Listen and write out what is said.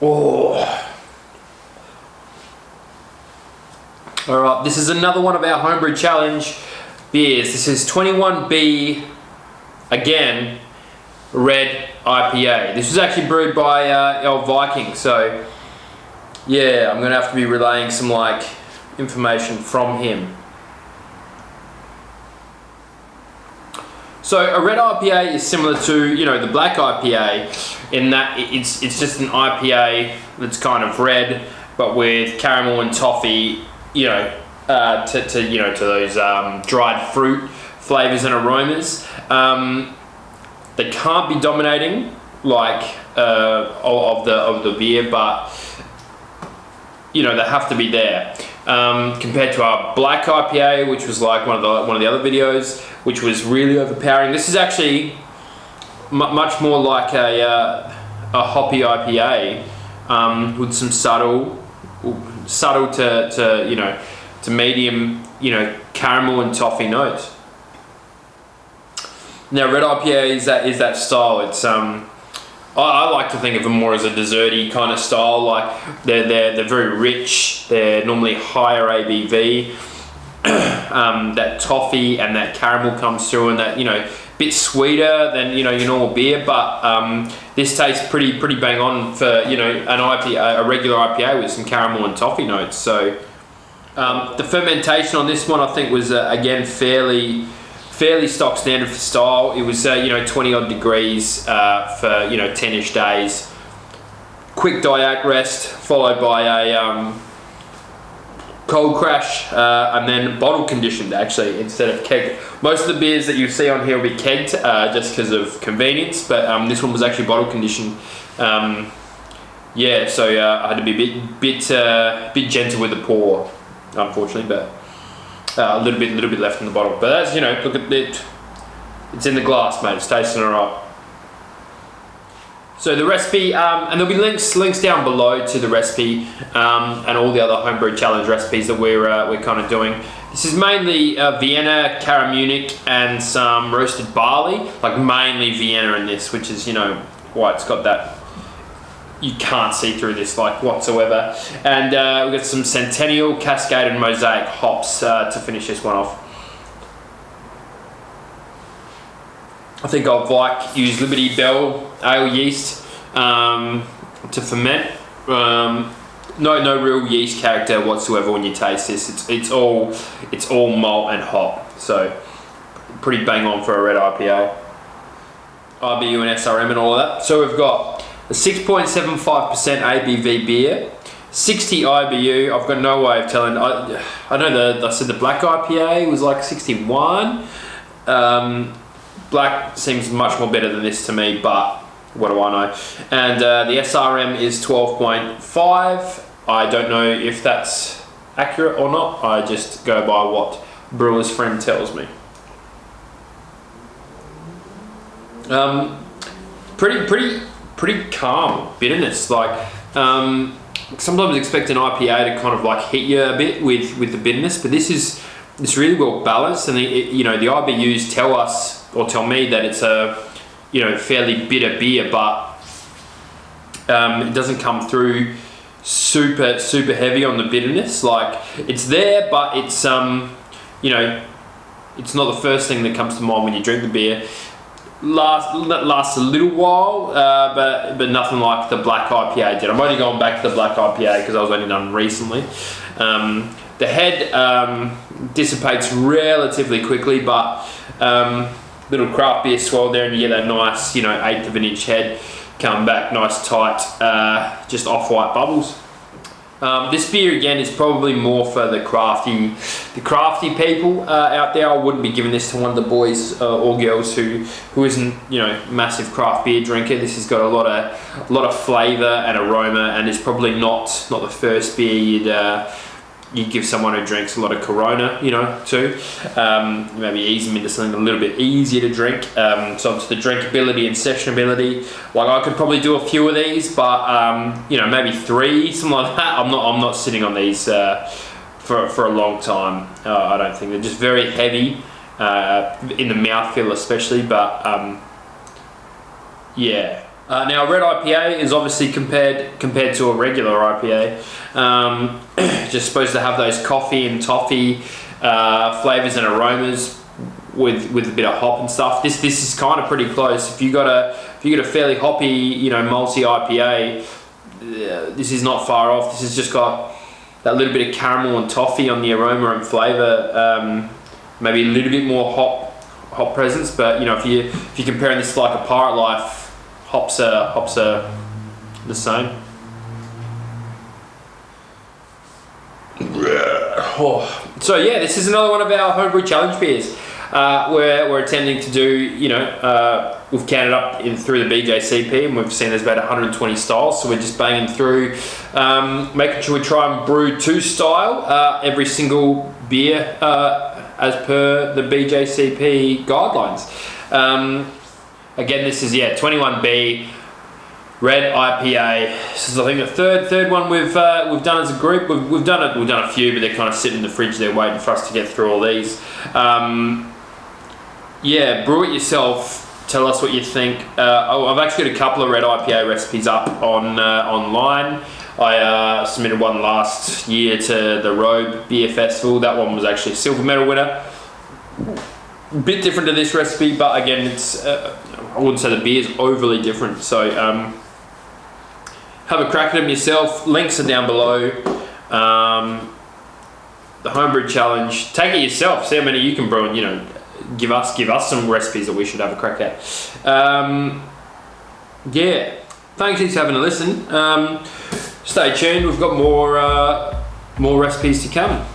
Oh. Alright, this is another one of our homebrew challenge beers. This is 21B, again, red IPA. This was actually brewed by El Viking, so yeah, I'm gonna have to be relaying some information from him. So a red IPA is similar to, the black IPA in that it's just an IPA that's kind of red, but with caramel and toffee, to those dried fruit flavors and aromas. They can't be dominating of the beer, but they have to be there. Compared to our black IPA, which was like one of the other videos, which was really overpowering. This is actually much more like a hoppy IPA with some subtle to medium, caramel and toffee notes. Now, red IPA is that style. It's I like to think of them more as a desserty kind of style. Like they're very rich. They're normally higher ABV. That toffee and that caramel comes through, and that bit sweeter than your normal beer. But this tastes pretty bang on for an IPA, a regular IPA with some caramel and toffee notes. So the fermentation on this one, I think, was again fairly stock standard for style. It was 20 odd degrees for 10ish days. Quick diac rest followed by a cold crash, and then bottle conditioned actually instead of keg. Most of the beers that you see on here will be kegged just because of convenience, but this one was actually bottle conditioned. So I had to be a bit gentle with the pour, unfortunately, but a little bit left in the bottle. But that's look at it. It's in the glass, mate. It's tasting alright. So the recipe, and there'll be links down below to the recipe and all the other homebrew challenge recipes that we're kind of doing. This is mainly Vienna, Cara Munich, and some roasted barley. Mainly Vienna in this, which is why it's got that. You can't see through this whatsoever. And we've got some Centennial, Cascade, and Mosaic hops to finish this one off. I think I've used Liberty Bell ale yeast to ferment. No real yeast character whatsoever when you taste this. It's all malt and hop, so pretty bang on for a red IPA. IBU and SRM and all of that. So we've got a 6.75% ABV beer, 60 IBU. I've got no way of telling. I know I said the black IPA was 61. Black seems much more better than this to me, but what do I know? And the SRM is 12.5. I don't know if that's accurate or not. I just go by what Brewer's Friend tells me. Pretty calm bitterness. Sometimes expect an IPA to kind of hit you a bit with the bitterness, but it's really well balanced, and the IBUs tell me that it's a fairly bitter beer, but it doesn't come through super heavy on the bitterness. It's there, but it's it's not the first thing that comes to mind when you drink the beer. Lasts a little while, but nothing like the black IPA did. I'm only going back to the black IPA because I was only done recently. The head dissipates relatively quickly, but little craft beer swell there, and you get that nice, 1/8 of an inch head come back, nice tight, just off-white bubbles. This beer again is probably more for the crafty people out there. I wouldn't be giving this to one of the boys or girls who isn't massive craft beer drinker. This has got a lot of flavour and aroma, and is probably not the first beer you'd give someone who drinks a lot of Corona, too. Maybe ease them into something a little bit easier to drink. So it's the drinkability and sessionability. I could probably do a few of these, but maybe 3, something like that. I'm not sitting on these for a long time. I don't think they're just very heavy in the mouthfeel, especially. But yeah, Now, a red IPA is obviously compared to a regular IPA. Just supposed to have those coffee and toffee flavors and aromas with a bit of hop and stuff. This is kind of pretty close. If you got a fairly hoppy, malty IPA, this is not far off. This has just got that little bit of caramel and toffee on the aroma and flavor. Maybe a little bit more hop presence, but if you're comparing this to like a Pirate Life, hops are the same. So yeah, this is another one of our homebrew challenge beers. We're attempting to do, we've counted up through the BJCP, and we've seen there's about 120 styles, so we're just banging through, making sure we try and brew 2 style every single beer as per the BJCP guidelines. Again, this is 21B red IPA. This is, I think, the third one we've done as a group. We've done a few, but they're kind of sitting in the fridge. They're waiting for us to get through all these. Brew it yourself. Tell us what you think. I've actually got a couple of red IPA recipes up online. I submitted one last year to the Robe Beer Festival. That one was actually a silver medal winner. A bit different to this recipe, but again, it's I wouldn't say the beer is overly different. So have a crack at them yourself. Links are down below. The homebrew challenge. Take it yourself. See how many you can brew, and give us some recipes that we should have a crack at. Thanks for having a listen. Stay tuned. We've got more recipes to come.